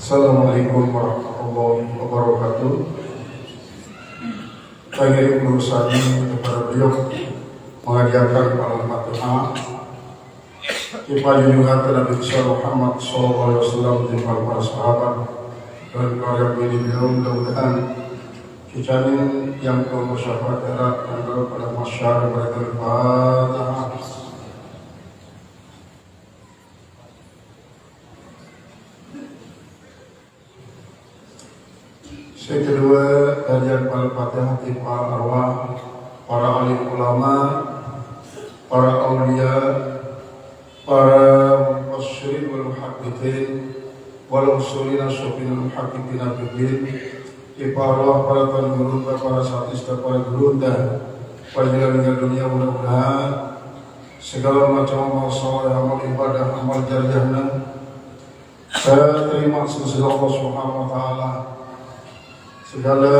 Assalamualaikum warahmatullahi wabarakatuh. Saya berusaha kepada beliau mengajarkan Al-Fatihah kepada junjungan Nabi Muhammad SAW dan para sahabat dan keluarga beliau. Mudah-mudahan kijanin yang bersyafaat erat dan pada masyarakat Al-Fatihah. Yang kedua, kajian Al-Fatihah para arwah, para alim ulama, para aulia, para mufassirin wal muhaddithin, wal usulina syufina muhadditina bidin, para arwah, para tuan gurunda, para satista, para gurunda, pada dunia mudah-mudahan segala macam amal saleh, amal ibadah, amal jariahna saya terima sisi Allah Subhanahu wa taala. Segala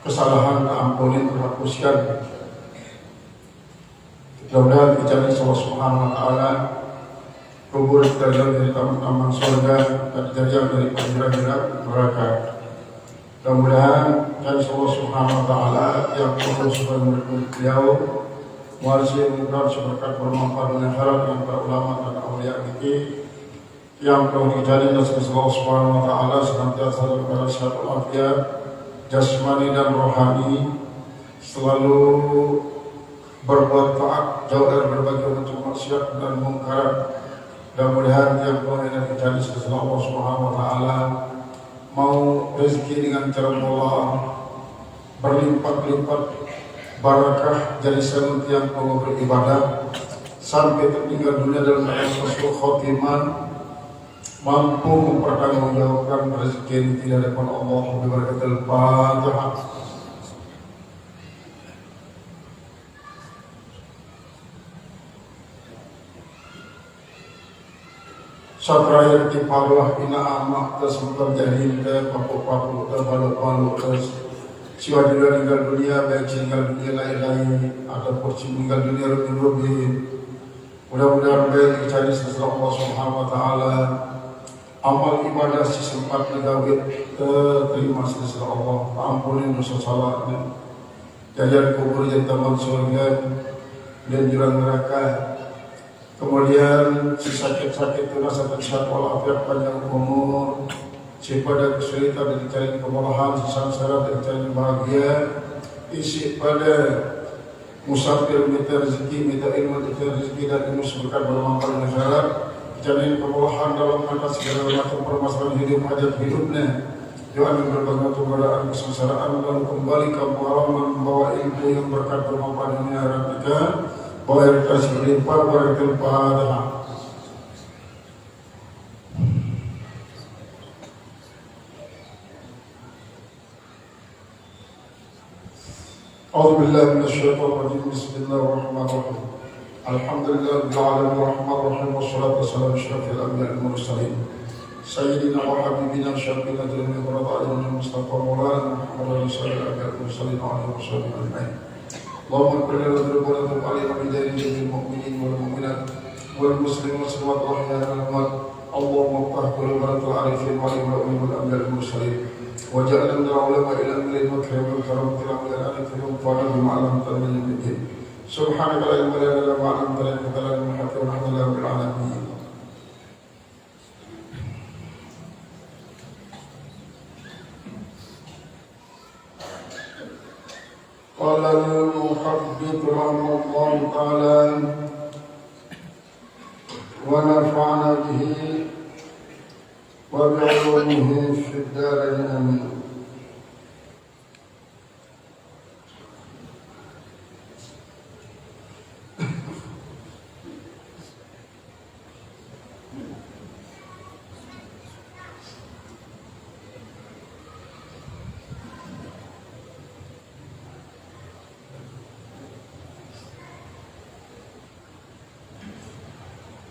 kesalahan ampuni terhapuskan. Mudah-mudahan dicari Allah Subhanahu wa taala kubur kita dari taman-taman surga dan dijauhkan dari penjara-penjara neraka. Mudah-mudahan cari Allah Subhanahu wa taala yang khusus menurut beliau warisi mudah seberkat bermanfaat dan akhirat dengan para ulama dan aulia kita yang telah dijadikan oleh Allah Subhanahu wa taala senantiasa dalam sehat walafiat jasmani dan rohani, selalu berbuat taat, jauh dari berbagai macam maksiat dan mungkarat. Dan mudah-mudahan yang telah dijadikan oleh Allah Subhanahu wa taala mau rezeki dengan cara Allah berlimpah-limpah barakah, jadi senantiasa mau beribadah sampai tertinggal dunia dalam husnul khotimah, mampu mempertanggungjawabkan rezeki yang tidak dapat Allah. Berkata Al-Fatihah. Satraya di parlah ina amak tersebut jahil ke papu-papu ke balu-balu ke siwa juga meninggal dunia, baik meninggal dunia lain-lain ataupun meninggal dunia rutin-rutin. Mudah-mudahan baik dicari sesuatu Allah Subhanahu wa taala. Amal ibadah sesempat digawit terima sisi Allah, ampuni dosa salahnya, jajan kubur jadi taman surga dan jurang neraka. Kemudian si sakit-sakit itu rasakan sehat walafiat panjang umur, si pada kesulitan dan dicari kemurahan, si sangsara dan dicari bahagia, isi pada musafir minta rezeki, minta ilmu, minta rezeki dan ilmu seberkat bermanfaat dan akhirat. Jamin kemurahan dalam mengatasi segala macam permasalahan hidup, hajat hidupnya. Doa dan berbagai macam godaan kesengsaraan dan kembali ke pengalaman membawa ilmu yang berkat bermanfaat dunia akhirat kita. Bawa yang kasih limpah, barakal Fatihah. A'udzubillahi minasyaitonir rajim. Bismillahirrahmanirrahim. Alhamdulillah rabbil alamin arrahmanir rahim wassalatu wassalamu ala asyrafil anbiya'i wal mursalin sayyidina wa habibina syafiina jalil qurra'il mustafa maulana Muhammadin sallallahu alaihi wasallam wa alihi wasallam ajma'in. Allahumma qul lana rabbana tub alaina min jami'il mu'minin wal mu'minat wal muslimin wa sallallahu Allahumma tahqul baratul arifin wa al-ulama wal anbiya'i wal mursalin wa ja'alna min al-ulama ila al-ilmi wa karam karam ila al-ilmi wa ma'lam tanmin. Subhanaka la ilma lana illa ma 'allamtana innaka antal 'alimul hakim. Alhamdulillahi rabbil alamin. Qala al-muhaddits rahimahullah ta'ala wa nafa'ana bihi wa bi'ulumihi fid darain amin.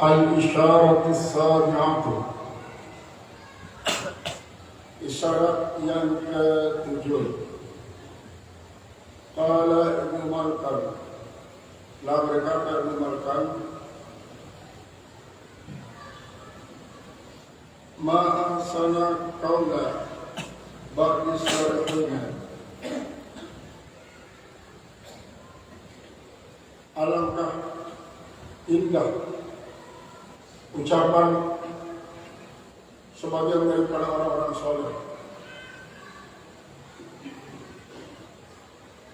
Al-isyarat as-sabi'atu, isyarat yang ke-7. Qala Ibnu Malkan, la berkata Ibnu Malkan, ma ahsana qaula ba'di syarihina. Alangkah indah ucapan sebagian daripada orang-orang soleh.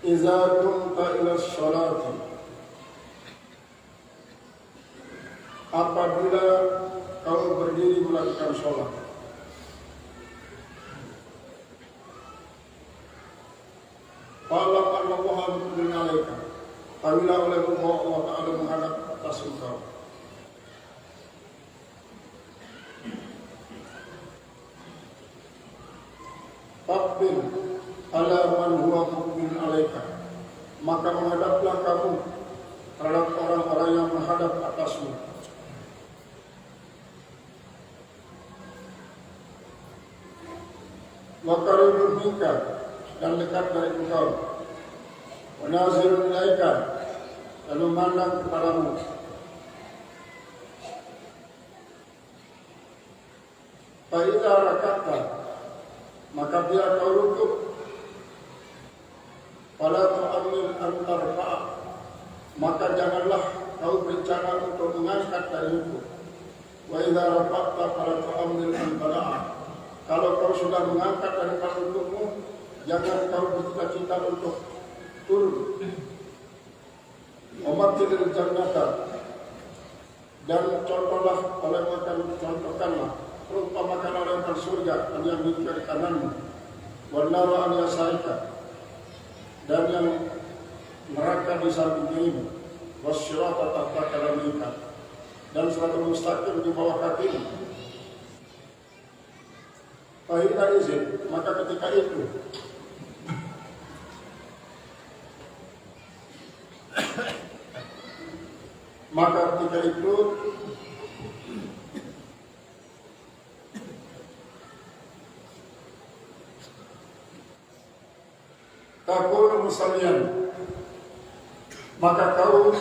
Iza kumta ila sholati, apabila kamu berdiri melakukan sholat. Fa'lam anna Allaha muqbilun 'alaika, apabila oleh Allah Ta'ala menghadap atas engkau. Faqbil ala man huwa muqbilun 'alaika, maka menghadaplah kamu terhadap orang-orang yang menghadap atasmu. Wa qaribun minka, dan dekat dari engkau. Wa nazirun ilaika, dan memandang kepadamu. Fa idza raka'ta, maka bila kau rukuk, fala tu'ammil an tarfa'a, maka janganlah kau berencana untuk mengangkat dari rukuk. Wa idza rafa'ta fala tu'ammil an tada'a, kalau kau sudah mengangkat dari rukukmu, jangan kau bercita-cita untuk turun. Umatil jannata, dan contohlah oleh makan, contohkanlah perumpamakan oleh surga yang di kiri kananmu, wan nara an yasarika, dan yang neraka di samping kirimu, wasyirata tahta qadamika, dan siratal mustaqim di bawah kakimu. Fahina izin, maka ketika itu takun musallian, maka kau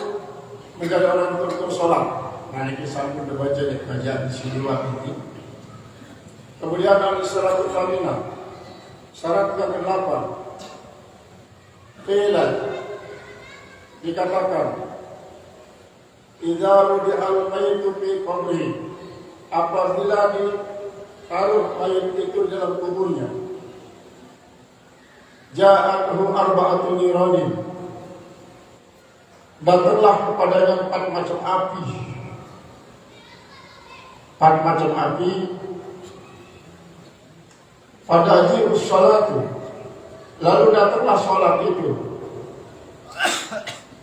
menjadi orang yang sholat. Nah, ini sampai dibaca di kajian di sini ini. Kemudian al-syarat al-thamina, syarat yang ke-8, qila, dikatakan, idza rudi'al mayyitu fi qabrihi, apabila ditaruh mayit itu dalam kuburnya, ja'athu arba'atu niranin, datanglah kepadanya 4 macam api. 4 macam api. Pada ajirus salatu, lalu datanglah sholat itu.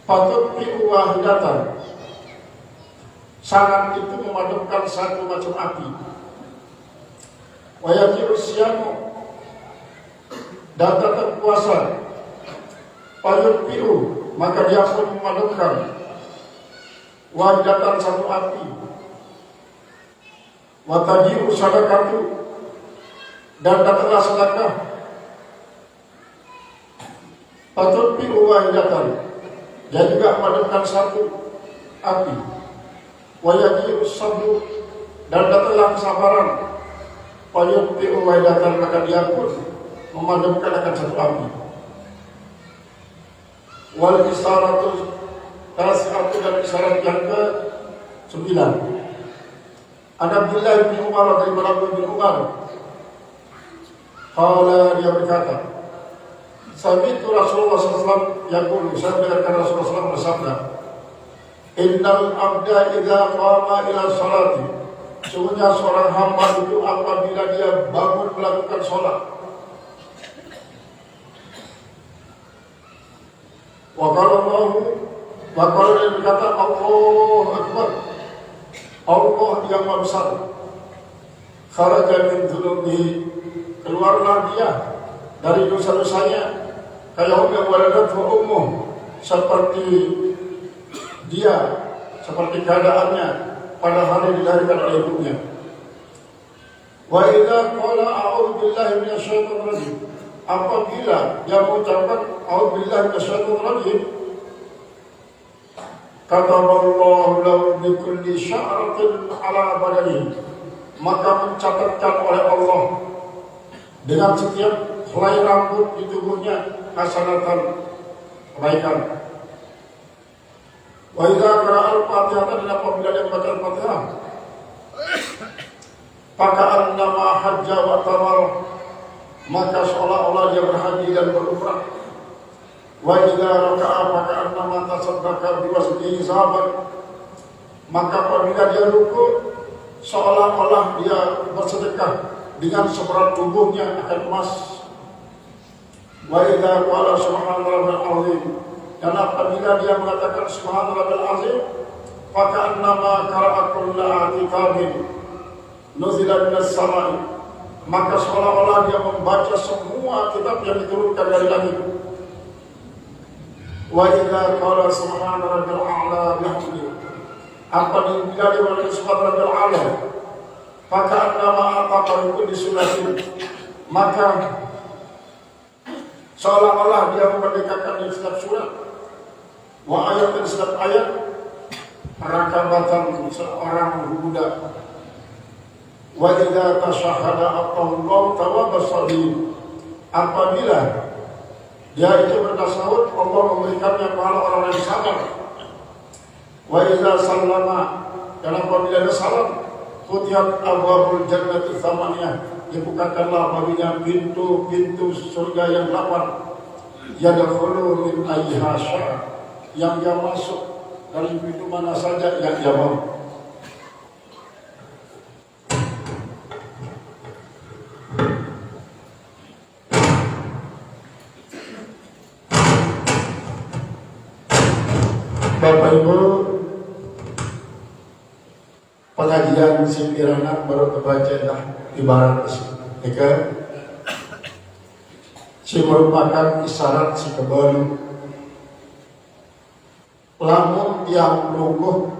Patut bi'u wahidatan, syarat itu memadamkan 1 macam api. Wayajirus siyamu, datang puasa. Patut bi'u, maka dia pun memadamkan wahidatan 1 api. Watajiru sadaqatu, dan datanglah sedekah. Patut bi'u wahidatan, dia juga memadamkan 1 api. Wayaji'us sabru, dan datanglah kesabaran. Patut bi'u wahidatan, maka dia pun memadamkan akan 1 api. Wal isaratu tasi'atu, dan isyarat yang ke-9. Abdullah bin Umar dari Abdullah bin Umar, qala, dia berkata, sami'tu Rasulullah SAW yaqulu, saya mendengarkan Rasulullah SAW bersabda, innal abda idza qama ila sholati, sesungguhnya seorang hamba itu apabila dia bangun melakukan sholat, wa qala, dia berkata, Allahu Akbar, Allah yang Maha Besar, kharaja min dhunubihi, keluarlah dia dari dosa-dosanya, kayaumma waladathu ummuh, seperti dia, seperti keadaannya pada hari dilahirkan oleh ibunya. Wa idza qala a'udzu billahi minasyaitonir rajim, apabila dia mengucapkan a'udzu billahi minasyaitonir rajim, kataballahu lahu bi kulli sya'ratin ala badanihi, maka mencatatkan oleh Allah dengan setiap helai rambut di tubuhnya hasanatan, kebaikan. Wa idza qara'a al-Fatihah, dan apabila dia membaca Al-Fatihah, faka'annama hajja wa tamar, maka seolah-olah dia berhaji dan berumrah. Wa idza raka'a faka'annama tasaddaqa biwasnihi zahaban, maka apabila dia ruku seolah-olah dia bersedekah dengan seberat tubuhnya akan emas. Wa idza qala subhana rabbil azim, dan apabila dia mengatakan subhana rabbil azim, faka'annama qara'a kulla kitabin nuzila minas samai, maka seolah-olah dia membaca semua kitab yang diturunkan dari langit. Wa idza qala subhana rabbil a'la bihamdihi, apabila dia mengatakan subhana rabbil a'la, faka'annama ataqa kulli suratin, maka seolah-olah dia memerdekakan di setiap surat, wa ayat dan setiap ayat, rakabatan seorang budak. Wa idza tashahhada Allahu tawabbasabi, apabila dia itu bertasawuf, Allah memberikannya pahala orang yang sabar. Wa idza sallama, dan apabila dia salam, futihat abwabul jannati tsamaniyah, dibukakanlah baginya pintu-pintu surga yang 8. Yadkhulu min ayyiha syaa, yang dia masuk dari pintu mana saja yang dia mau. Bapak Ibu, pengajian sindirana baru kebaca dah ibarat jika si merupakan isyarat si kebal. Lamun yang lungguh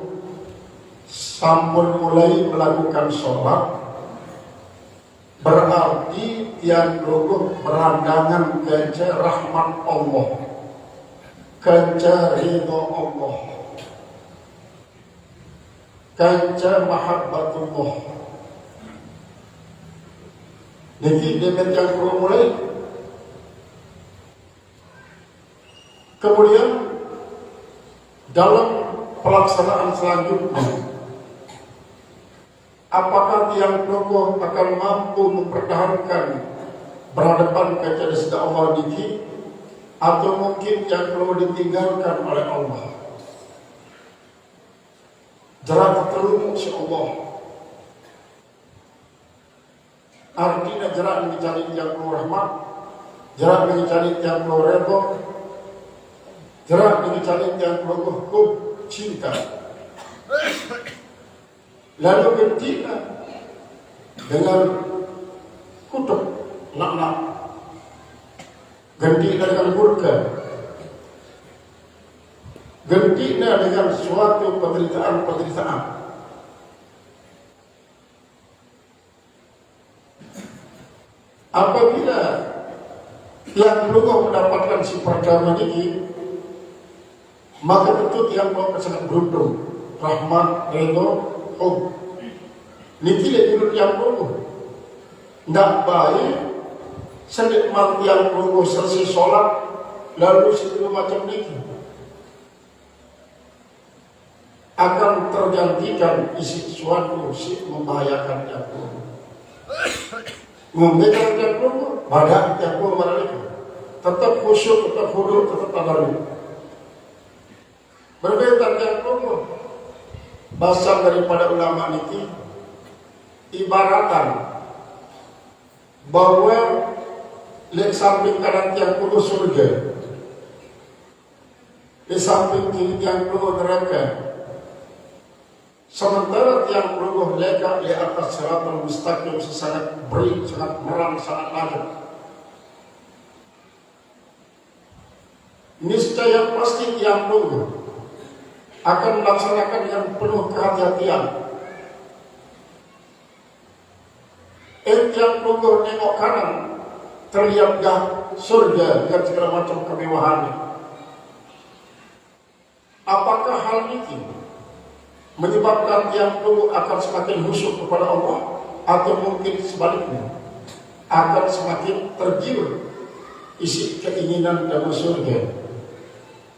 sampun mulai melakukan sholat, berarti yang lungguh berandangan kece rahmat Allah, kece ridho Allah, kece mahabbatullah. Jadi demikian yang perlu mulai. Kemudian dalam pelaksanaan selanjutnya, apakah tiang lungguh akan mampu mempertahankan berhadapan kepada sedang Allah diki, atau mungkin yang perlu ditinggalkan oleh Allah? Jerat terumuk si Allah. Artinya jerat mencari yang perlu rahmat, jerat mencari yang perlu redha, jerat mencari yang perlu hukum cinta. Lalu ketika dengan kutuk laknat, ganti dengan murka, gantinya dengan suatu penderitaan. Apabila yang belum mendapatkan si pertama ini, maka tentu yang belum sangat beruntung. Rahmat, ridho, hub. Niki le yang belum. Ndak baik senikmat yang belum selesai sholat lalu sebelum macam niki akan tergantikan isi sesuatu si membahayakan yang belum. Memberikan yang belum, badan yang belum mereka tetap khusyuk, tetap hudud, tetap tadarruk. Berbeda yang belum. Bahasa daripada ulama niki ibaratan bahwa di samping kanan tiang puluh surga, di samping kiri tiang puluh neraka. Sementara tiang puluh leka di atas siratal mustaqim, sangat beri, sangat merang, sangat laju. Niscaya pasti tiang puluh akan melaksanakan yang penuh kehati-hatian. Tiang puluh nengok kanan, terlihat dah surga dengan segala macam kemewahannya. Apakah hal ini menyebabkan tiang puluh akan semakin khusyuk kepada Allah? atau mungkin sebaliknya akan semakin tergiur isi keinginan dalam surga.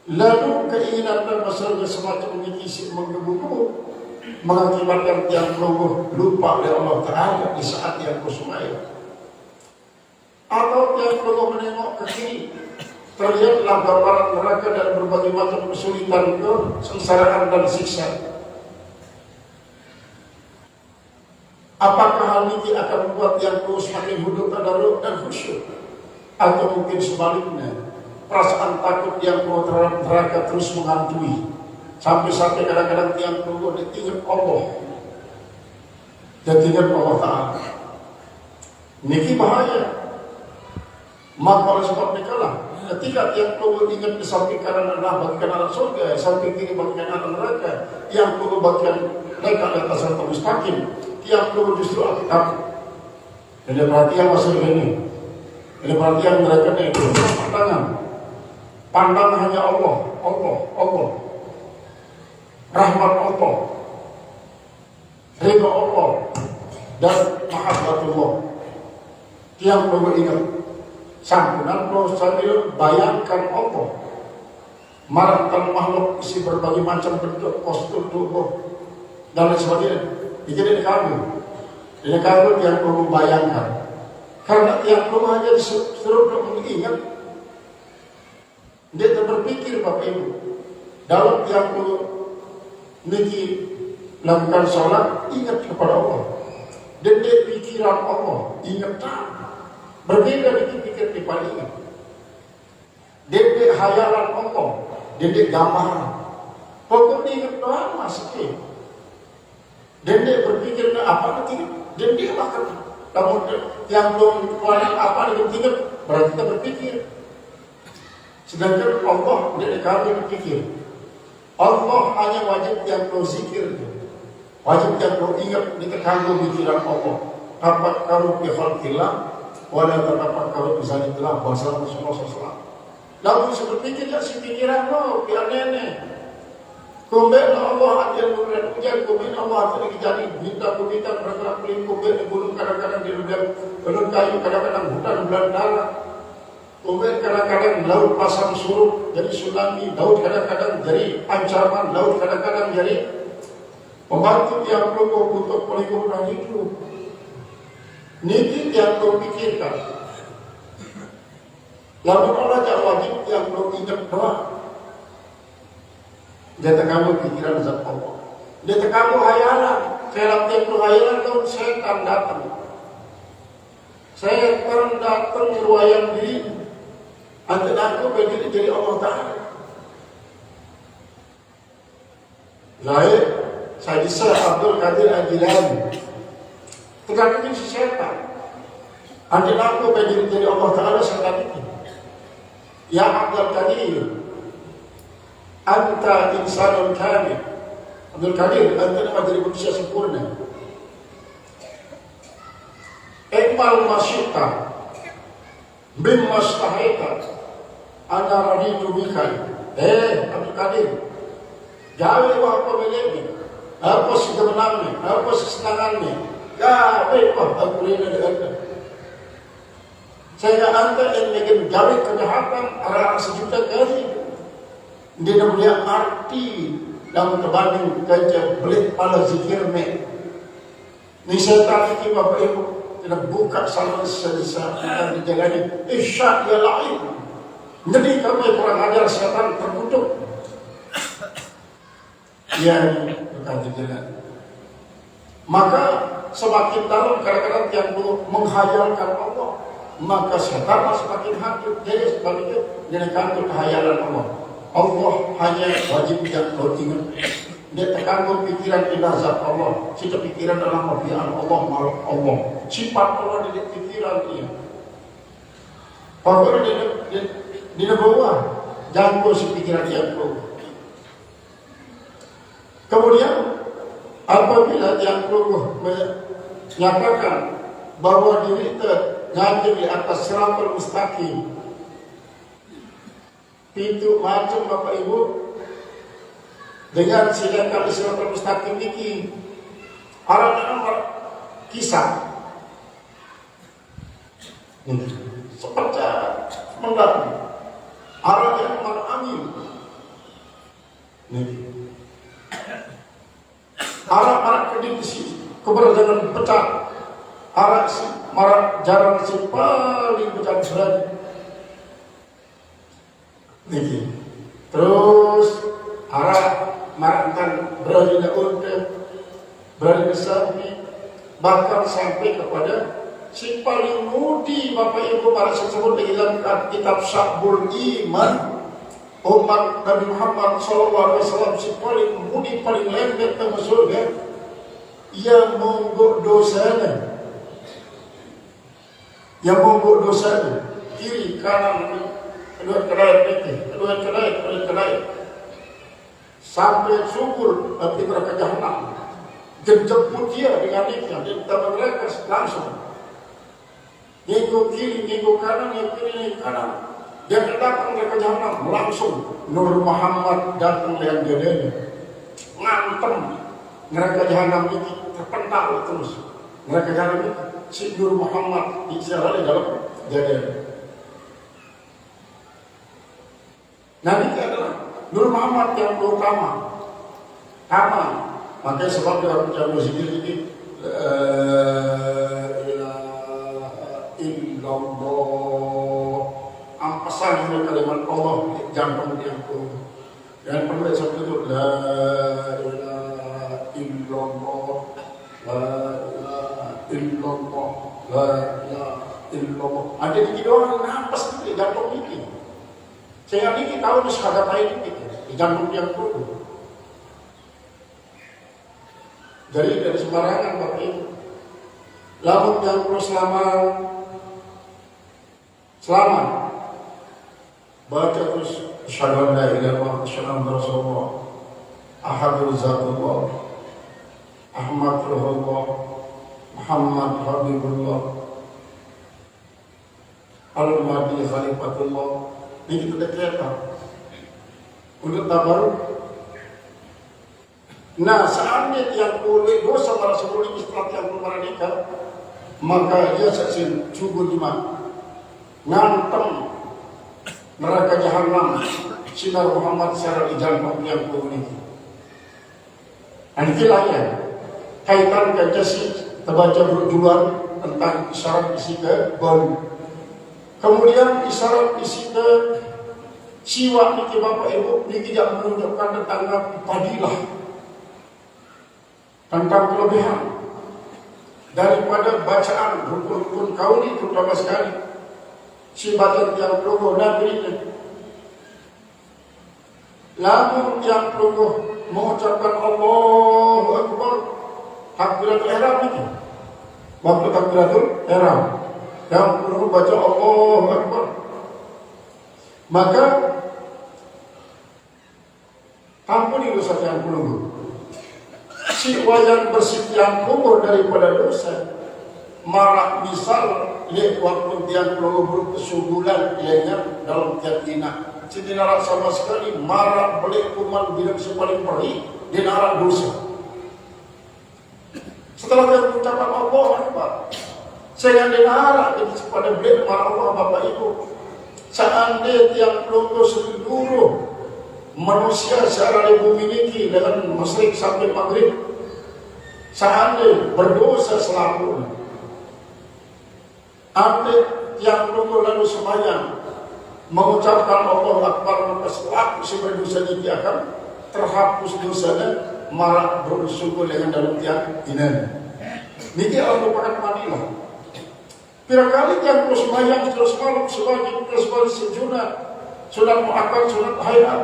Lalu keinginan dalam surga semakin mengisi menggebu-gebu, mengakibatkan tiang pelungguh lupa oleh Allah Ta'ala di saat yang kusumaya. Atau tiang pelungguh menengok ke kiri, terlihatlah gambaran neraka dan berbagai macam kesulitan, kesengsaraan dan siksa. Apakah hal ini akan membuat tiang pelungguh semakin hidup tadarruk dan khusyuk? Atau mungkin sebaliknya, perasaan takut yang terhadap neraka terus menghantui, sampai kadang-kadang tiang pelungguh diingat Allah, diingat Allah Ta'ala. Niki bahaya. Maka oleh sebab itulah, ketika tiang pelungguh ingat di samping kanan adalah bagian anak surga, samping kiri bagian anak neraka, tiang pelungguh bagian mereka di atas sirata mustaqim, tiang pelungguh justru akan takut. Jadi perhatian masuk ini. Ini perhatian mereka ini, pandang hanya Allah, Allah, rahmat Allah, ridha Allah, dan mahabbatullah. Tiang pelungguh ingat, sampunan kalau sambil bayangkan Allah, marahkan makhluk isi berbagai macam bentuk, postur tubuh, dan lain sebagainya. Jadi ini kagum tiang pelungguh bayangkan. Karena tiang pelungguh hanya disuruh untuk mengingat. Dia berpikir Bapak Ibu, dalam tiang pelungguh niki lakukan sholat, ingat kepada Allah. Dan dia pikiran Allah, ingat tak. Berbeda dengan pikir di paling ingat. Dia hayalan Allah, dia gambaran. Pokoknya ingat doang masih. Dan dia berpikir apa nanti, dan dia bahkan namun yang belum keluar apa dia berpikir, berarti kita berpikir. Sedangkan Allah tidak kami berpikir. Allah hanya wajib yang perlu zikir, wajib yang perlu ingat ditekankan pikiran Allah. Tafakkaru fi khalqillah wa la tatafakkaru fi zalillah, bahasa Rasulullah SAW. Lalu bisa berpikir ya si pikiran lo biar nenek. Kumbel Allah ada yang hujan, kumbel Allah ada yang jadi minta bergerak pelin kumbel di gunung kadang-kadang di gunung kayu, kadang-kadang hutan belantara. Kumbel kadang-kadang laut pasang surut jadi tsunami, laut kadang-kadang jadi ancaman, laut kadang-kadang jadi pembantu yang perlu untuk pelingkuran hidup. Niki yang perlu pikirkan. Lalu Allah tak wajib yang perlu ingat doa. Dia terkamu pikiran zat Allah. Dia terkamu hayalan. Dalam tempoh hayalan kalau setan datang. Setan datang meruayan diri. Antara aku berdiri jadi Allah Ta'ala. Lain, saya disah Abdul Qadir Al-Jilani. Tetapi si setan. Antara aku berdiri jadi Allah Ta'ala setan itu. Ya Abdul Qadir, anta insanun kamil. Abdul Qadir, anta menjadi manusia sempurna. Ikmal masyita bimma stahaita ana raditu bika. Abdul Qadir, gawe apa melebih, apa sebenarnya, apa sesenangannya, gawe apa boleh ada. Saya anta yang bikin gawe kejahatan arah sejuta kali. Dia punya arti dalam terbanding kerja belit pada zikir me. Ni saya tak fikir Bapak Ibu tidak buka salah sebisa dan dijalani isyak ya lain. Jadi kami kurang ajar setan terkutuk. Ya berkata jalan. Maka semakin dalam kadang-kadang yang menghayalkan Allah, maka setan semakin hancur. Jadi sebaliknya dia kantor kehayalan Allah. Allah hanya wajib yang kau ingat. Dia terkandung pikiran indah zat Allah. Setiap pikiran dalam mafian Allah, maluk Allah. Sifat Allah di pikiran dia. Pokoknya di bawah jangkau si pikiran yang kau. Kemudian apabila yang kau menyatakan bahwa diri terganjil di atas siratal mustaqim, pintu macam Bapak Ibu dengan silakan siratal mustaqim ini arah kisah. Seperti mendapat arah yang angin. Arah kedip si keberadaban pecah. Arah si marah jarang si paling pecah berani. Terus arah makan berani untuk berani sapi, bahkan sampai kepada si paling mudi Bapak Ibu para tersebut dalam kitab Syahbul Iman umat Nabi Muhammad SAW, si paling mudi paling lembek ke surga yang monggok dosanya, kiri kanan kedua kedai sampai subur api neraka jahanam, jemput dia dengan nikah dan mereka langsung ngikut kiri, ngikut kanan, ngikut kiri, ngikut kanan. Dia datang mereka jahanam langsung. Nur Muhammad datang yang dadanya, ngantem neraka jahanam ini terpental terus. Neraka jahanam ini si Nur Muhammad dijarah dalam dadanya. Nabi itu adalah Nur Muhammad yang utama. Makanya sebab dia berjalan sendiri illallah, ampasan dengan kalimat Allah jangan diangkut. Dan perlu satu itu la ilaha illallah, la ilaha illallah, la ilaha illallah. Ada di doang nampas itu jantung ini. Saya ini tahu di syahadat ini di jantung yang perlu. Dari sembarangan Bapak Ibu. Lamun yang perlu selamat baca terus asyhadu an la ilaha illallah asyhadu anna rasulullah ahadul zatullah ahmad ruhullah muhammad habibullah al-mahdi khalifatullah. Ini kita kelihatan untuk tabaruk. Nah, seandainya yang boleh dosa para sebelum istirahat yang belum menikah, maka dia saksin cukup lima ngantem neraka jahanam sinar Muhammad secara jantung yang ini. Inilah ya kaitan kajasi terbaca berjualan tentang isyarat isi ke baru. Kemudian isyarat isi ke siwa niki Bapak Ibu niki tidak menunjukkan tentang padilah, tentang kelebihan daripada bacaan rukun-rukun kauli terutama sekali sifat yang perlu Nabi ini. Lalu yang perlu mengucapkan Allahu Akbar takbiratul ihram ini. Waktu takbiratul ihram yang perlu baca Allahu Akbar, maka ampuni dosa yang perlu. Si wajan bersih yang kubur daripada dosa marah misal lihat waktu yang perlu berkesubulan ianya dalam keyakinan tidak sama sekali marah beli kuman bilang si paling perih di arah dosa. Setelah dia mengucapkan Allah Akbar saya dengar pada beli marah Allah Bapak Ibu seandainya yang perlu seluruh manusia secara bumi ini dengan masyrik sampai maghrib seandainya berdosa selamanya, ada yang perlu lalu sembahyang mengucapkan Allah Akbar maka selaku si berdosa ini akan terhapus dosanya marah bersyukur dengan dalam tiang ini. Ini adalah merupakan padilah. Barangkali yang perlu sembahyang terus malam sebagai sejunak sunat muakkad, sunat hayat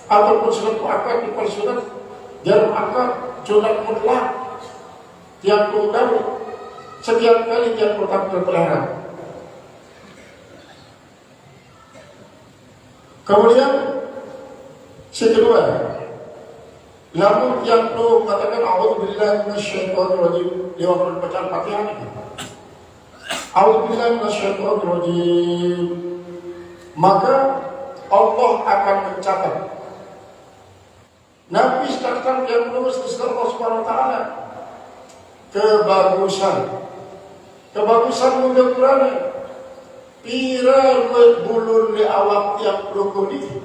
ataupun sunat muakkad dipersunat jarum akad, sunat mutlak yang perlu tahu sekian kali yang pertama berpelihara. Kemudian si kedua, lalu yang perlu mengatakan a'udzubillahi minasyaitonirrajim di waktu bacaan Fatihah ini. A'udzubillahi minasyaitonirrajim, maka Allah akan mencatat. Nabi sekarang yang menulis di Allah Subhanahu wa taala kebagusan muda Quran pira luwet bulur li awak tiap rukun ini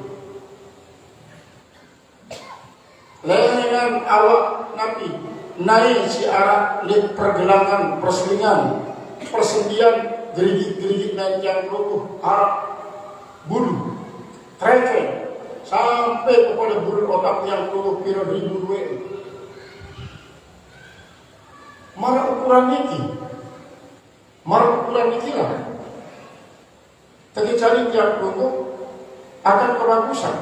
lengan awak Nabi naik si arah li pergelangan perselingan persendian gerigit-gerigit naik yang rukun arah bulu treke sampai kepada bulu otak yang rukun pira ribu luwet. Marah ukuran ini lah. Tadi cari tiap rukuk akan kebagusan.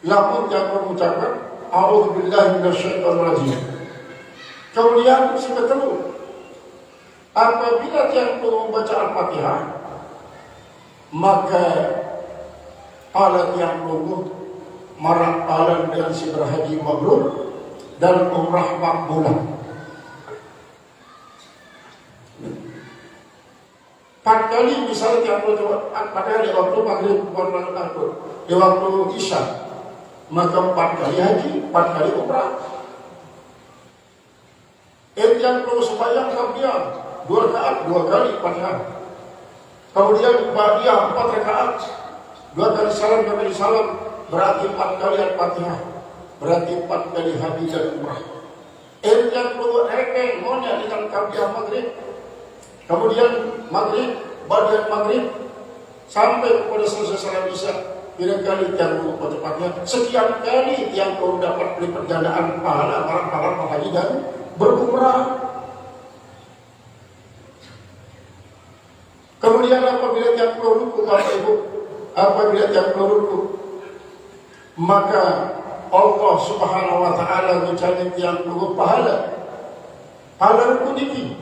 Lamun yang mengucapkan A'udzubillahi minasyaitonirrajim. Kemudian si ketemu apabila tiap rukuk membaca Al-Fatihah, maka alat yang rukuk marah alat dengan si berhaji mabrur dan umrah makbulah. 4 kali misalnya tiap pada di waktu maghrib di waktu isya, maka 4 kali haji, 4 kali umrah. Yang perlu sembahyang kemudian 2 rakaat 2 kali Fatihah. Kemudian ba'diyah 4 rakaat 2 kali salam 2 kali salam, berarti 4 kali Al-Fatihah, berarti 4 kali haji dan umrah. Yang perlu rekeng monya dengan kabiah maghrib. Kemudian maghrib, badan maghrib sampai kepada selesai salat isya, kira kali yang tepatnya sekian kali yang kau dapat berlipat gandaan pahala para haji dan berumrah. Kemudian apabila yang ruku, Bapak Ibu, apabila yang ruku, maka Allah Subhanahu Wa Taala mencari yang pahala ruku ini.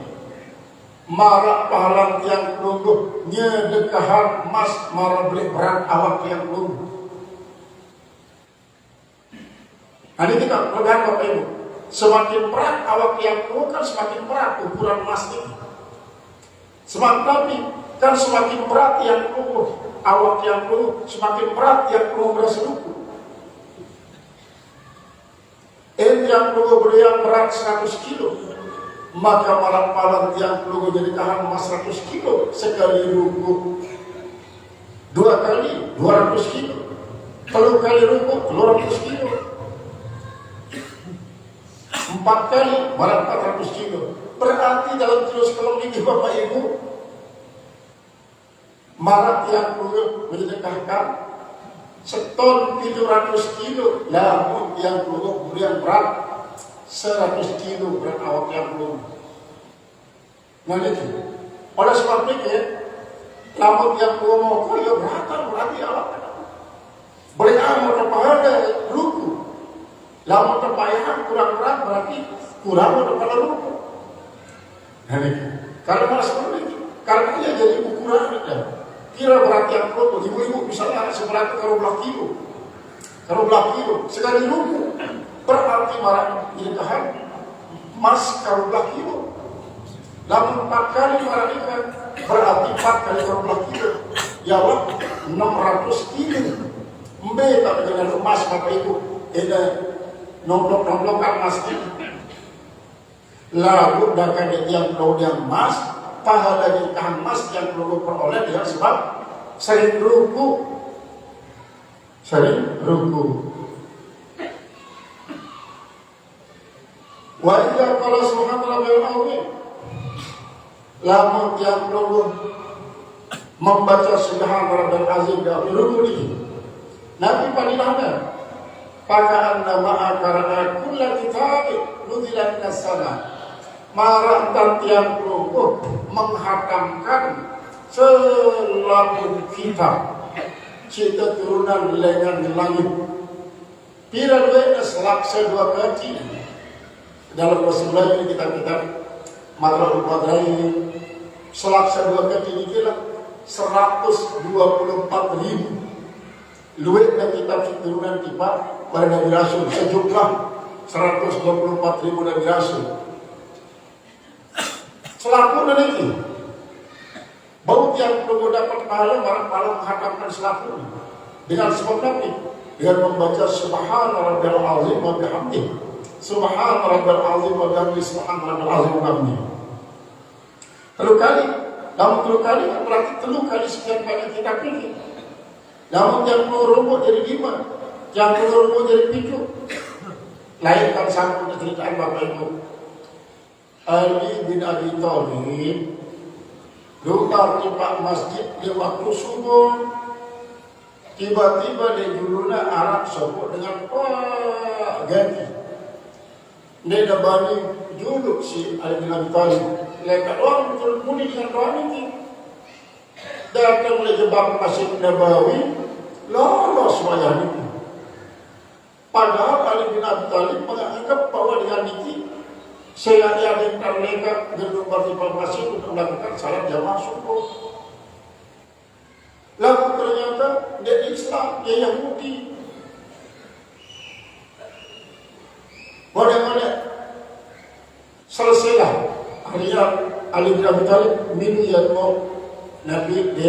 Marah pahalang tiang kelungguh nyedekahan mas marah beli berat awak tiang kelungguh. Ini kita pegang Bapak Ibu, semakin berat awak tiang kelungguh kan semakin berat ukuran emas ini. Tapi kan semakin berat tiang kelungguh awak tiang kelungguh, semakin berat tiang kelungguh berseluku. Tiang kelungguh beriang berat 100 kilo, maka malam-malam yang perlu jadi tahan emas 100 kilo sekali ruku, 2 kali 200 kilo, 3 kali ruku 200 kilo, 4 kali malah 400 kilo. Berarti dalam terus kalau ini Bapak Ibu malah yang perlu menjadikan seton 700 kilo, namun yang perlu berian berat 100 kilo berat awak yang belum. Nah itu. Oleh sebab itu, lamun yang belum mau kau ya berarti awak. Boleh amat terpahala ruku. Lamun terpahala kurang berat berarti kurang terpahala ruku. Nah itu. Kalau malah seperti itu, karena dia jadi ukuran itu. Kira berarti yang belum. Ibu-ibu misalnya seberat kalau belah kilo, sekali ruku. Berarti marah ini tahan emas karulah kilo. Lalu 4 kali marah ikan berarti 4 kali karulah kilo. Ya Allah 600 kilo. Mbe tak dengan emas Bapak Ibu. Ini nomblok-nomblokan emas ini. Lalu dakan yang kau yang emas, pahala yang tahan emas yang perlu peroleh dengan sebab sering ruku. Wa idza qala subhanallahi wal azim, lamun yang perlu membaca subhanallahi azim dan rukuni. Nabi panilahna pakaan nama akara kullu kitab nuzilat minas sama. Marah dan tiang perlu menghatamkan selalu kitab cita turunan lengan langit. Pira dua selaksa 2 kali. Dalam bahasa Melayu ini kitab-kitab Matlabul Qadrain selaksa 2 kali ini kira 124.000 luwet dan kitab turunan tiba pada Nabi Rasul sejumlah 124.000 Nabi Rasul. Selaku dan itu bau yang perlu dapat pahala malah menghatamkan selaku dengan sebab Nabi dengan membaca subhanallahil azim wa bihamdihi Subhan Rabbal Azim wa bihamdihi Subhan Rabbal Azim wa bihamdihi. 3 kali. Namun 3 kali berarti 3 kali sekian banyak kita pilih. Namun yang merubuk jadi 5, yang merubuk jadi 7. Lain kan sambung ceritaan Bapak Ibu. Ali bin Abi Thalib luar di Pak Masjid di waktu subuh. Tiba-tiba di juluna Arab sebut dengan wah ganti. Neda bani juluk si Ali bin Abi Thalib. Lekat orang bermudi dengan doa ini. Datang oleh jebak Masjid Nabawi, lolos wayah ini. Padahal Ali bin Abi Thalib menganggap bahwa dengan ini saya diadakan mereka gedung partisipasi untuk melakukan salat jamaah subuh. Lalu ternyata dia Islam, dia Yahudi. Bagaimana? Selesailah Ali bin Abi Thalib minum yang mau Nabi di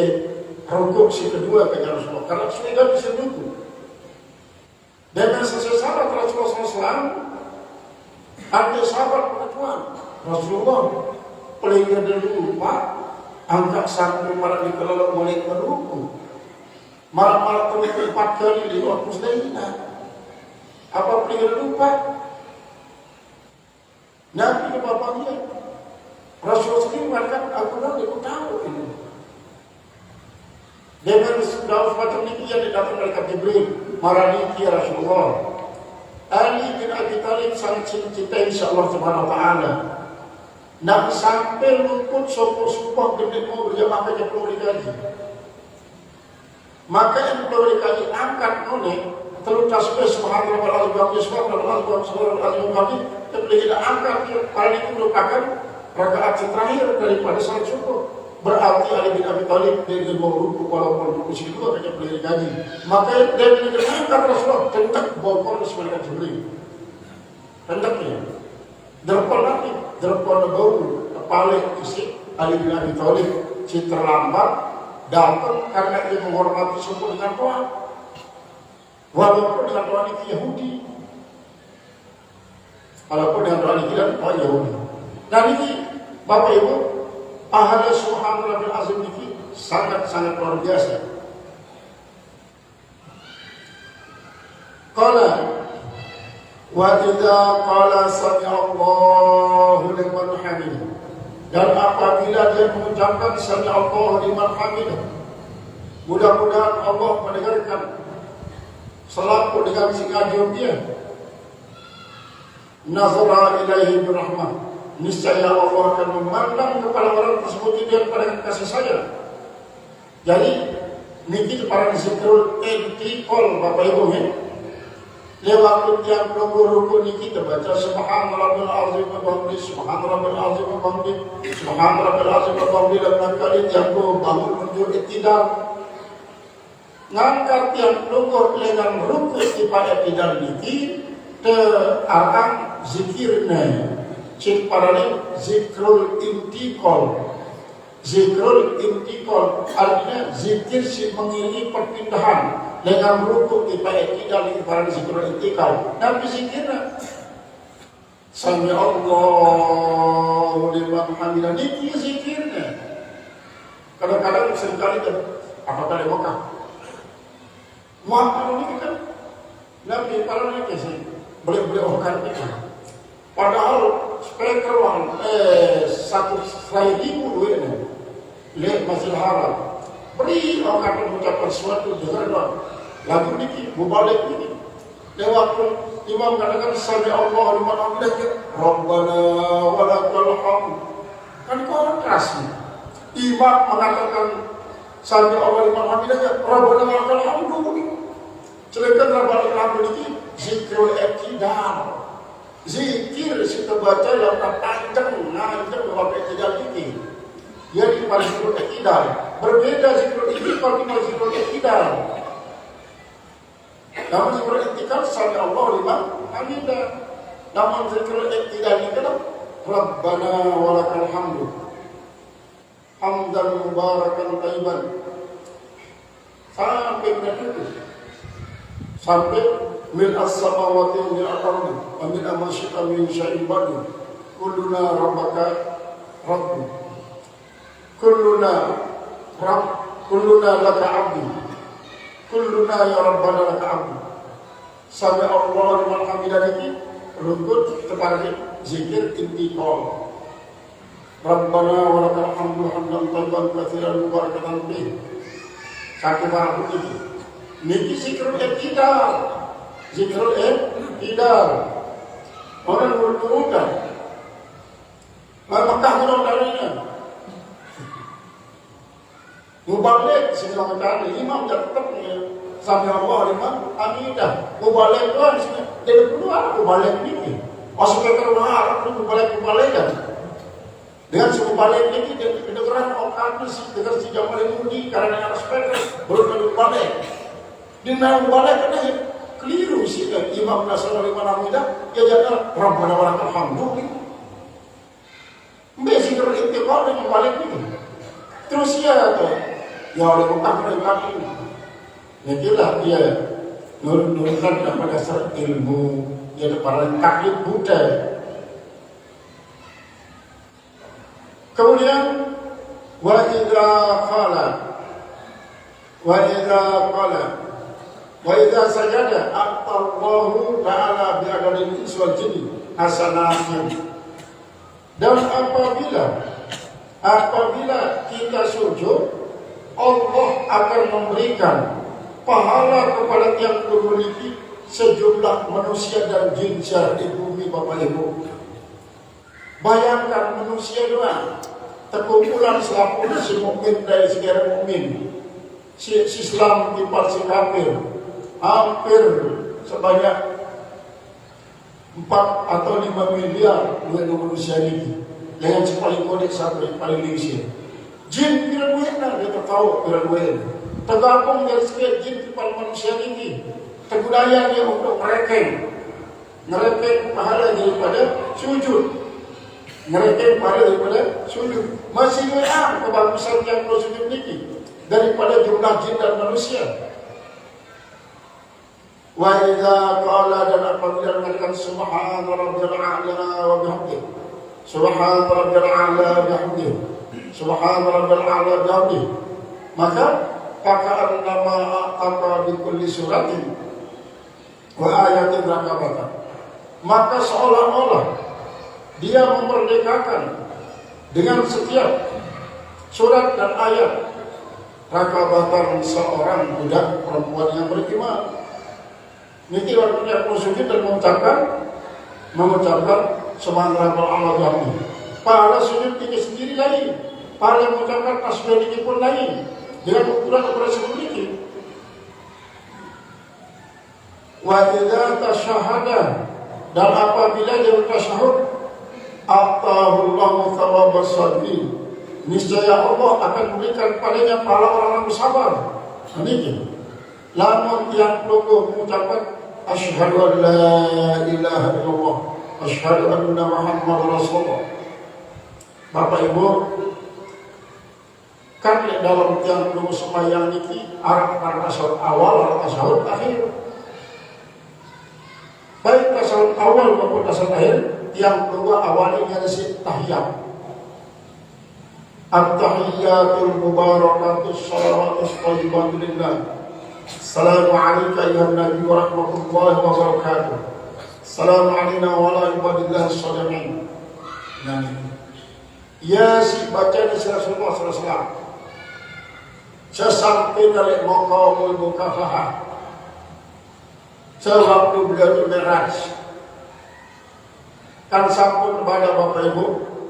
rukuk si kedua ke Rasulullah karena sudah bisa duduk. Dan selesai salat Rasulullah SAW ada sahabat perempuan Rasulullah pelihara dulu Pak angkat sampai malah dikelelok mulai meruku malah terus 4 kali di waktu Muslimina apa pelihara dulu Pak Nabi ke bapaknya Rasulullah sendiri mengatakan aku tahu ini dengan dalam semacam ini yang datang dari Jibril marani ya Rasulullah Ali bin Abi Thalib sangat cintai insyaAllah subhanahu wa ta'ala. Nak sampai luput sumpah gede mau berjamaah ke perlu dikaji. Maka yang perlu dikaji angkat noleh terus tasbih subhanallah wal-azim subhanallah wal-azim kita angkat para itu merupakan rakaat terakhir daripada salat subuh. Berarti Ali bin Abi Thalib dia mau rukuk walaupun rukuk kedua hanya boleh dikaji. Maka dia mengangkat Rasulullah tentak bokor sebenarnya Jibril. Tentaknya. Derpon bau kepala isi Ali bin Abi Thalib si terlambat datang karena dia menghormati subuh dengan doa. Walaupun dengan doa itu Yahudi. Walaupun dengan doa itu Yahudi. Dan ini Bapak Ibu pahala Subhanallah bin Azim ini sangat-sangat luar biasa. Qala wa idza qala sami'allahu liman hamidah. Dan apabila dia mengucapkan sami'allahu liman hamidah, mudah-mudahan Allah mendengarkan selaku dengan singajum dia. Nazara ilaihi birahmah. Niscaya Allah akan memandang kepada orang tersebut itu pada kasih sayang. Jadi niki para zikrul intiqal Bapak Ibu ya. Lewat yang ruku niki terbaca subhanallahil azim wa bihamdihi subhanallahil azim wa bihamdihi subhanallahil azim wa bihamdihi dan kali yang bangun menuju iktidal. Ngangkat yang lungguh dengan ruku pada iktidal niki te akan zikirnya. Cik paralel zikrul intiqal. Zikrul intiqal artinya zikir si mengiringi perpindahan dengan rukuk kepada iktidal pada zikrul intiqal. Tapi zikirnya sami Allahu liman hamidah ini zikirnya. Kadang-kadang seringkali apakah di Mekah? Muhammad ini kan Nabi paralel sih boleh orang itu. Padahal speaker 100.000 duit lihat Masjid Haram beri orang akan mengucapkan sesuatu dengar lagu ini mubalik ini lewat imam katakan sami Allah liman hamidah Rabbana walakal hamd kan kontras imam mengatakan sami Allah liman hamidah Rabbana walakal hamd sedangkan Rabbana walakal hamd ini zikrul iktidal. Zikir kita baca yang panjang bapak iktidal ini. Ia pada zikrul iktidal. Berbeda zikrul iktidal dengan zikrul iktidal. Namun zikrul iktidal sami Allah liman hamidah. Namun zikrul iktidal ini kan Rabbana walakal hamdu. Hamdan mubarakan tayyiban. Sampai begitu. Sampai Mil as-samawati wal ardi wa min ma syi'a min syai'in ba'du. Kulluna rabbaka rabbu. Kulluna laka 'abdu. Kulluna ya rabbana laka 'abdu. Sami Allah liman hamidah iki rukun kepada zikir intiqal. Rabbana wa lakal hamdu hamdan tayyiban katsiran mubarakatan fih. Satu barang ini. Niki zikrul iktidal. Zikrul iktidal. Orang berurut-urutan. Mekah mudah-mudahannya. Mubalik segala macam imam tetap Sami Allah liman hamidah. Mubalik doang sini. Jadi kedua mubalik ini. Masuk ke Arab itu mubalik kan. Dengan suku balik ini kedengaran orang dengan si Jamal Mudi karena yang respect baru kali balik. Di dalam balik kena keliru sih Imam Nasional Liman Hamidah dia jadi Rabbana wa lakal hamdu. Mesti berintiqal dengan balik ini. Terus ya tu, ya oleh Mekah mereka ini. Itulah dia nurunkan pada dasar ilmu yang para taklid Buddha. Kemudian wa idza sajada Allahu ta'ala bi adadil insi wal jinni hasanatan. Dan apabila kita sujud, Allah akan memberikan pahala kepada yang memiliki sejumlah manusia dan jin di bumi Bapak Ibu. Bayangkan manusia doang terkumpulan selaput si mukmin dari segala mukmin, si Islam timpal si kafir, hampir sebanyak 4 atau 5 miliar duit manusia ini dengan si paling kodek sampai paling lingsir. Jin kira duit nak dia tahu kira duit. Tergabung dari sekian jin timpal manusia ini, tergudaya dia untuk merekeng pahala daripada sujud. Mereka pada daripada sujud masih doa kebagusan yang kalau sujud ini daripada jumlah jin dan manusia. Wa idza qala dan apabila mengatakan subhana rabbiyal a'la wa bihamdihi, subhana rabbiyal a'la wa bihamdihi, subhana rabbiyal a'la wa bihamdihi, maka nama apa di kulli suratin wa ayatin rakabatan, maka seolah-olah dia memerdekakan dengan setiap surat dan ayat rakabatan seorang budak perempuan yang beriman. Niki artinya sujud dan mengucapkan subhana rabbal a'la. Pahala sujud ini sendiri lain, pahala mengucapkan tasbih ini pun lain dengan ukuran sendiri. Wa idza tasyahada, dan apabila dia bertasyahud, Atahullahu thawabas sabirin, niscaya Allah akan memberikan padanya pahala orang-orang bersabar. Ini lamun yang perlu mengucapkan asyhadu an la ilaha illallah, asyhadu anna Muhammadar Rasulullah. Bapak Ibu, kan dalam yang perlu sembahyang ini arah tasawuf awal, arah tasawuf akhir. Baik tasawuf awal maupun tasawuf akhir, yang kedua awalnya dari tahiyat. At-tahiyyatul mubarakatus shalawatus thayyibatu lillah. Assalamu alayka ya nabi wa rahmatullahi wa barakatuh. Assalamu alayna wa ala ibadillah shalihin. Ya si baca di Rasulullah sallallahu alaihi wasallam. Sesampai dari maqamul mukafahah, sewaktu beliau di Mi'raj, kan sampun kepada Bapak Ibu,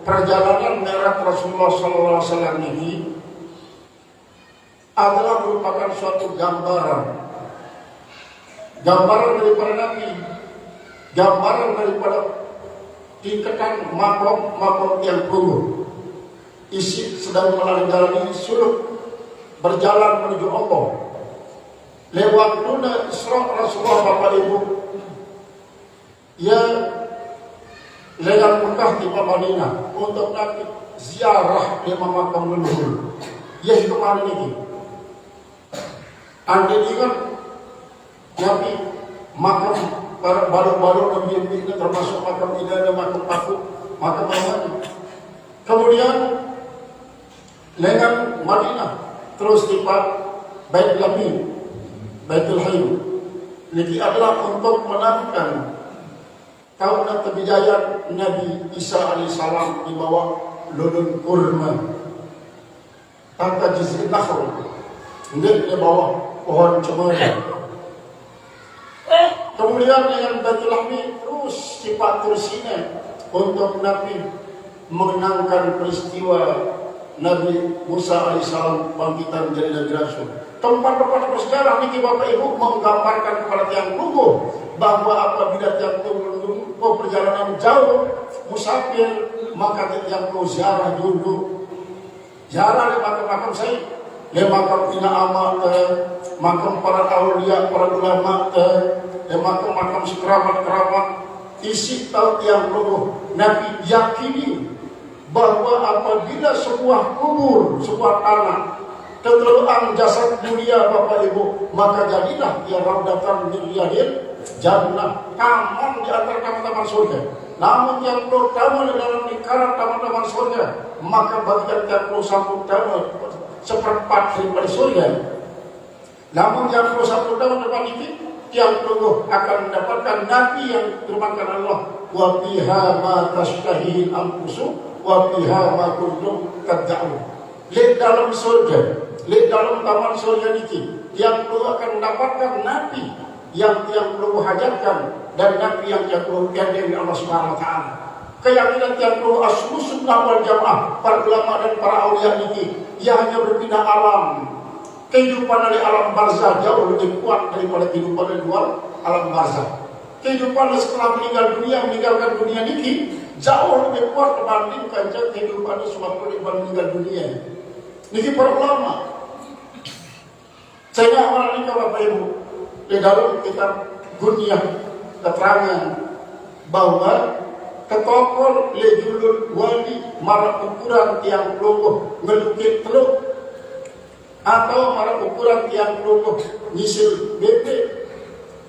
perjalanan Mi'raj Rasulullah SAW ini adalah merupakan suatu gambaran daripada Nabi, gambaran daripada tingkatan makom yang tinggi. Isi sedang menjalani suluk, berjalan menuju Allah. Lewat dunia Isra Rasulullah Bapak Ibu, yang lewat Mekah di Madinah untuk Nabi ziarah di makam leluhur. Ya kemarin ini. Anda ingat Nabi makam para balok-balok Nabi termasuk makam Idah dan makam Paku, makam Muhammad. Kemudian lengan Madinah terus tipat Bait Lamin, Baitul Hayy. Ini adalah untuk menangkan tahun kebijayaan Nabi Isa alaihissalam di bawah lulun kurma tanpa jizri nakhl, di bawah pohon cemara. Kemudian dengan Baitul Lamin terus sifat tersine untuk Nabi mengenangkan peristiwa Nabi Musa alaihissalam bangkitan menjadi Nabi Rasul. Tempat-tempat bersejarah ini Bapak Ibu menggambarkan kepada tiang lugu bahwa apabila tiang lugu perjalanan jauh musafir, maka tiang lugu ziarah dulu, ziarah di makam-makam saya, di makam Ina Amat, makam para aulia, para ulama, di makam-makam sekerabat-kerabat. Isi tahu tiang lugu Nabi yakini bahwa apabila sebuah kubur, sebuah tanah keteluan jasad mulia Bapak Ibu, maka jadilah ia raudatan min riyadil jannah, taman di antara taman-taman surga. Namun yang pertama di dalam lingkaran taman-taman surga, maka bagian yang satu utama seperempat daripada surga. Namun yang satu utama depan ini yang tunggu akan mendapatkan Nabi yang firmankan Allah, wa biha ma tashtahi anfusu wa biha ma kuntum tad'un. Lihat dalam surga, lihat dalam taman surga ini, yang perlu akan mendapatkan Nabi yang perlu hajatkan dan Nabi yang perlu gandeng Allah Subhanahu Wa Taala. Keyakinan yang perlu aslu sunnah wal jamaah para ulama dan para aulia ini, ia hanya berpindah alam. Kehidupan dari alam barzah jauh lebih kuat daripada kehidupan di luar alam barzah. Kehidupan setelah meninggal dunia, meninggalkan dunia ini jauh lebih kuat dibandingkan kehidupan semasa meninggal dunia. Ini para ulama. Saya orang ini Bapak Ibu di dalam kitab Gunyah keterangan bahwa ketokol lejulul wali marah ukuran tiang pelungguh ngelukit teluk atau marah ukuran tiang pelungguh nyisil BP,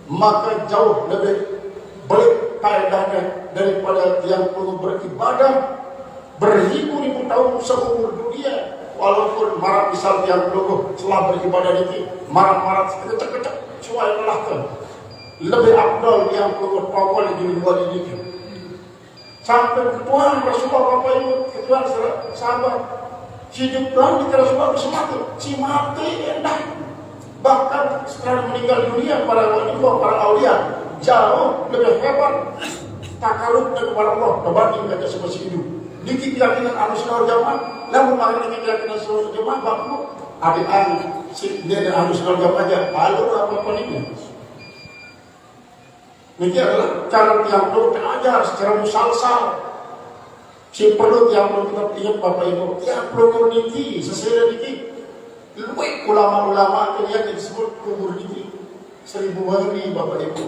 maka jauh lebih baik faedahnya daripada tiang pelungguh beribadah beribu-ribu tahun seumur dunia. Walaupun marah misal tiang pelungguh setelah beribadah ini marah-marah kecek-kecek suai melahkan, lebih abdal tiang pelungguh pokok di luar ini. Sampai ketuaan Rasulullah Bapak Ibu, ketuaan sahabat hidup dan di Rasulullah bersemangat, si mati endah. Bahkan setelah meninggal dunia para wali, para aulia jauh lebih hebat takarubnya kepada Allah dibanding mereka semasa hidup. Dikit keyakinan Ahlussunnah wal Jamaah, namun makanya keyakinan Ahlussunnah wal Jamaah bapak adik-adik si dia dan Ahlussunnah wal Jamaah aja, lalu apa ini? Ini adalah cara yang perlu diajar secara musalsal. Si perlu yang perlu kita ingat Bapak Ibu, yang perlu niki, sesuai niki. Lebih ulama-ulama yang disebut kubur niki 1000 hari Bapak Ibu.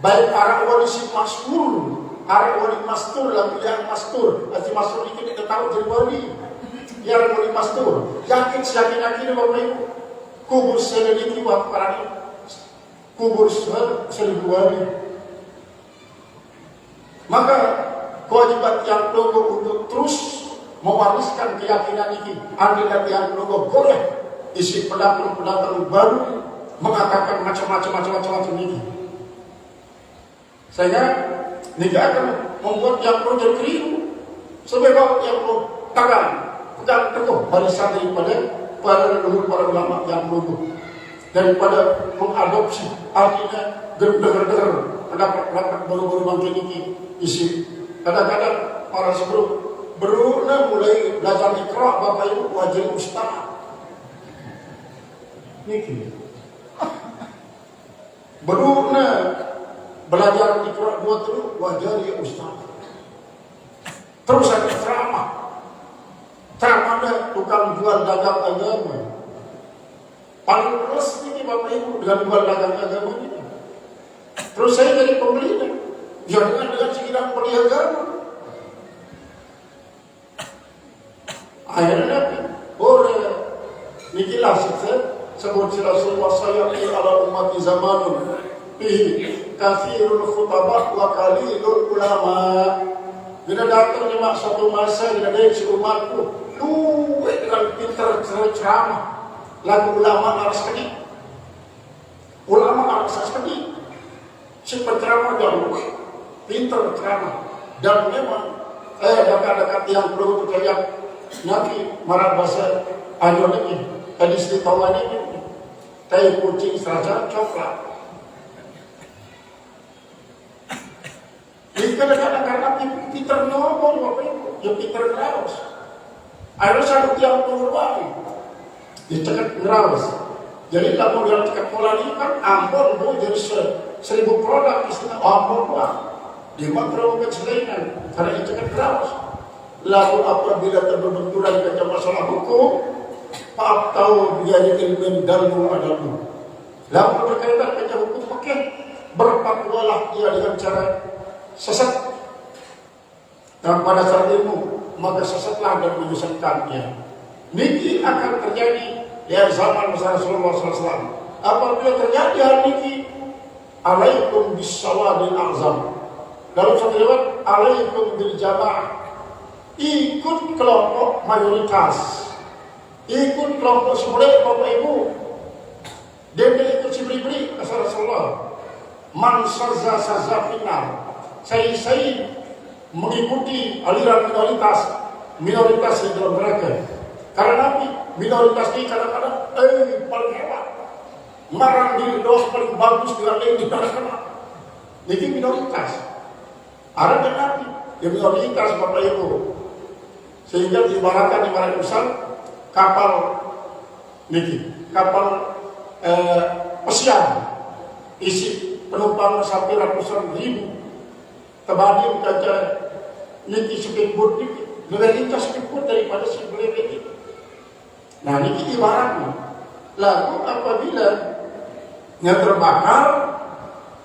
Baik para wali si mastur, para wali mastur, lagi yang mastur, si mastur niki kita tahu jadi wali. Yang wali mastur, yakin yakin Bapak Ibu. Kubur niki waktu para ini. Kubur 1000 hari. Maka kewajiban yang logo untuk terus mewariskan keyakinan ini. Andai yang logo boleh isi pendapat-pendapat baru mengatakan macam-macam ini. Sehingga ini akan membuat yang logo jadi keliru. Sebab yang logo pegang teguh barisan daripada para leluhur para ulama yang logo. Daripada mengadopsi artinya dengar-dengar pendapat-pendapat baru-baru bangkit ini isi. Kadang-kadang para sebelum beruna mulai belajar Iqra Bapak Ibu wajib ustaz niki beruna belajar Iqra 2 terus wajib ustaz terus ada ceramah tukang jual dagang agama. Paling terus ini Bapak Ibu dengan jual dagang agama ini. Terus saya jadi pembelinya. Jangan dengan sekitar pembeli agama. Akhirnya boleh. Nikilah sebut Rasulullah saya ala umat zamanun kathirul khutabah wa qalilul ulama. Bila datang lima satu masa bila dari si umatku luwih dengan pintar ceramah. Lagu ulama harus sekali. Ulama harus sekali. Si penceramah jauh luwih pintar ceramah. Dan memang dekat-dekat yang perlu terlihat Nabi marah bahasa ajo ini. Tadi istitawan ini tai kucing serasa coklat. Ini kadang-kadang karena Peter ngomong apa itu, ya Peter ngerawas. Ada satu yang keluar, dicekat ngerawas. Jadi kalau dia cekat pola ini kan Ambon bu jadi 1000 produk istilah Ambon buat. Dia makro keselingan karena dicekat ngerawas. Lalu apabila terbenturan dengan masalah hukum, maaf tahu dia ilmu dalu adalu. Lalu berkaitan dengan hukum pakai berpakwalah dia dengan cara sesat. Dan pada saat itu maka sesatlah dan menyesatkannya. Niki akan terjadi di zaman Rasulullah SAW. Apabila terjadi hal niki, alaikum bisawadil azam. Dalam satu lewat, alaikum bil jamaah. Ikut kelompok mayoritas. Ikut kelompok semula bapak ibu. Dia ikut si beri-beri kata Rasulullah. Man saza final. Saya mengikuti aliran minoritas di dalam mereka. Karena Nabi minoritas ini kadang-kadang paling hebat, marah diri doang paling bagus dengan lain di kadang-kadang. Ini minoritas. Ada dan Nabi yang minoritas bapak ibu. Sehingga diibaratkan besar kapal pesiar isi penumpang sampai ratusan ribu. Terbanding kaca niki speedboat niki lebih lintas speedboat daripada sebelum ini. Nah niki ibaratnya. Lalu apabila yang terbakar,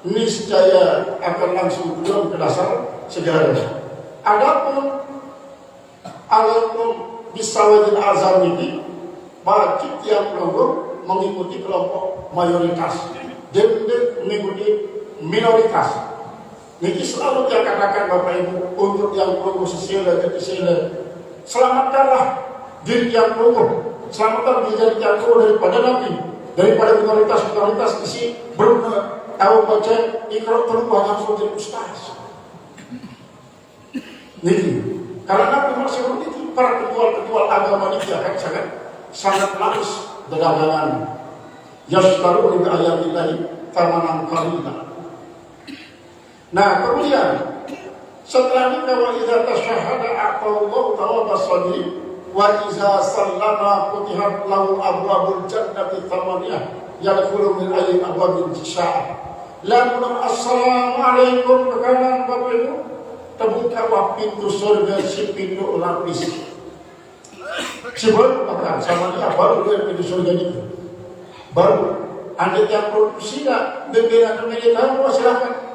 niscaya akan langsung turun ke dasar sejarah. Adapun bisawadil azam ini wajib tiap kelompok mengikuti kelompok mayoritas dan mengikuti minoritas. Niki selalu dia katakan Bapak Ibu untuk yang perlu sesila jadi sila. Selamatkanlah diri yang perlu. Selamatkan diri yang perlu daripada Nabi, daripada minoritas isi belum tahu baca ikrar terubah langsung jadi ustaz. Niki karena Nabi masih begitu para penjual agama ini akan sangat laris berdagangan. Yastaru bi ayatillahi thamanan qalila. Nah kemudian setelah ini wa idza tasyahada aqallahu tawaba sadri wa idza sallama futihat lahu abwabul jannati thamaniyah yadkhulu min ayyi abwabil jisah. Lalu assalamu alaikum ke kanan Bapak Ibu, terbuka pintu surga si pintu lapis. Si baru bahkan sama dia baru dia pintu surga itu. Baru anda yang produksi tidak berbeda dengan silakan.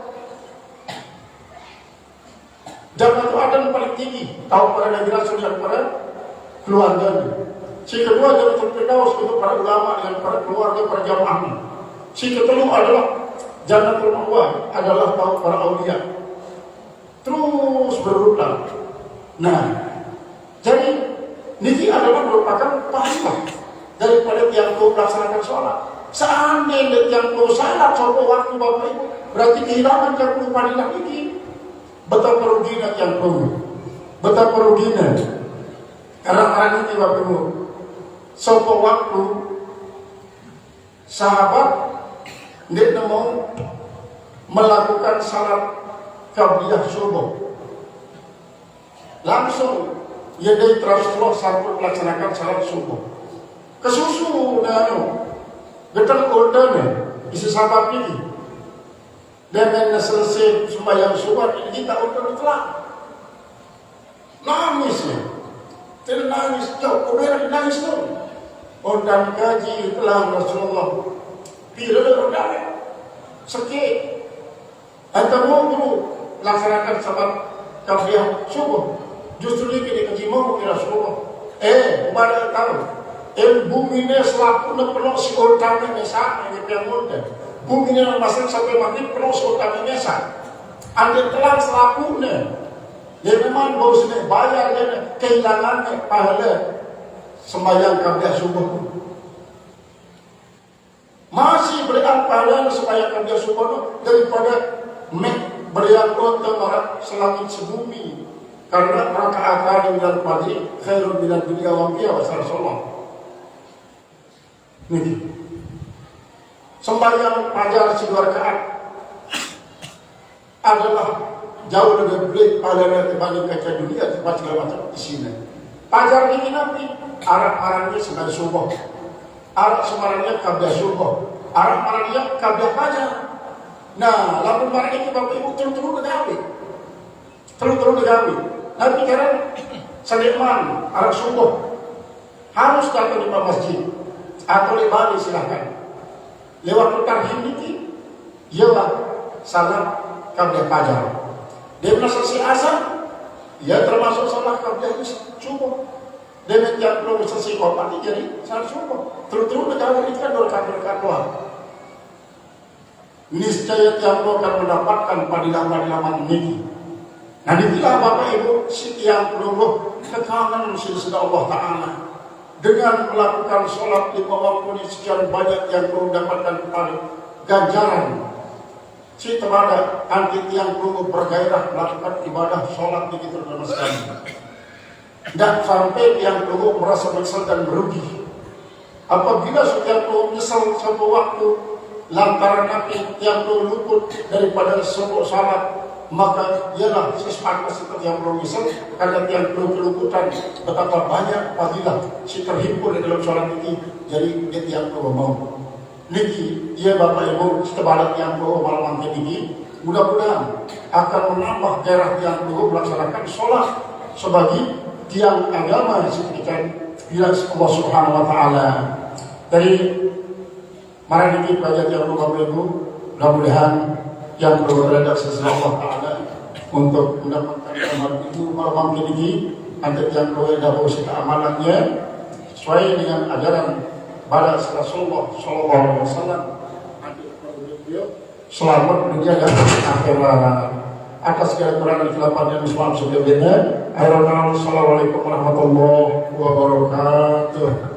Jangan ada yang paling tinggi, tahu para nabi rasul dan para keluarga. Si kedua jangan terpedaus itu para ulama dan para keluarga para jamaah. Si ketiga adalah jangan termawa adalah tahu para aulia. Terus berulang. Nah, jadi niki adalah merupakan pahala daripada yang kau melaksanakan sholat. Seandainya yang kau salat sholat waktu Bapak Ibu, berarti kehilangan yang padilah ini. Betapa ruginya yang perlu, betapa ruginya. Karena ini Bapak Ibu, suatu waktu sahabat dia mau melakukan salat qabliyah subuh, langsung ia dari Rasulullah sampai melaksanakan salat subuh. Kesusu dan getar ordernya isi sahabat ini. Dan selesai sembahyang subuh ini kita udah telah nangisnya, nangis jauh, kemudian nangis tuh. Undang kaji telah Rasulullah, bila udah sakit, atau mau laksanakan salat qabliyah subuh, justru ini kaji mau ke Rasulullah. Kepada tahu, bumi ini selaku penuh si orangnya sana yang muda. Bumi ini masih sampai maghrib penuh kami biasa. Ambil telan selakunya. Ya memang bau sini bayar dia kehilangannya pahala sembahyang kabeh subuh. Masih berikan pahala sembahyang kabeh subuh daripada berikan kota selangit sebumi. Karena rakaat minal fajri khairun minad dunya wa ma fiha wa Rasulullah. Nih. Sembahyang fajar 2 rakaat adalah jauh lebih baik pahalanya dibanding kaca dunia tempat segala macam di sini. Fajar ini nanti arah-arahnya sebagai subuh, arah semarangnya kabeh subuh, arah-arahnya kabeh fajar. Nah, lalu barang ini Bapak Ibu terus-terus negawi, terus-terus negawi. Nanti sekarang Saliman arah subuh harus datang di masjid atau di Bali silahkan. Lewat tarhim ini, ialah salat kabeh fajar. Dia selesai asar, ya termasuk salat kabeh subuh. Dia menjadi belum selesai kopat, jadi salat subuh. Terus-terus negara ini kan doa doa. Niscaya kamu akan mendapatkan padilah-padilah ini. Nah, inilah Bapak Ibu yang perlu kekangan sudah Allah Ta'ala. Dengan melakukan sholat di bawah sekian banyak yang perlu dapatkan ganjaran. Si terbada anti yang perlu bergairah melakukan ibadah sholat begitu dalam sekali. Dan sampai yang perlu merasa menyesal dan merugi. Apabila sudah perlu menyesal suatu waktu lantaran nanti yang perlu luput daripada sebuah sholat, maka ialah sesuatu seperti yang perlu misal karena yang perlu keluputan betapa banyak fadilah si terhimpun di dalam sholat ini. Jadi dia yang perlu mau niki ia Bapak Ibu setebalat yang perlu malam ini mudah-mudahan akan menambah gairah yang perlu melaksanakan sholat sebagai tiang agama disebutkan bila Allah Subhanahu Wa Taala. Dari mari niki pelajar yang perlu Bapak Ibu mudah-mudahan yang perlu berada sesuai Allah Ta'ala untuk mendapatkan amal itu malam ini nanti yang perlu dahulu kita amalannya sesuai dengan ajaran pada Rasulullah Sallallahu Alaihi Wasallam. Selamat dunia dan akhirat. Atas segala kekurangan kesilapan dan kesalahan sebelumnya. Assalamualaikum warahmatullahi wabarakatuh.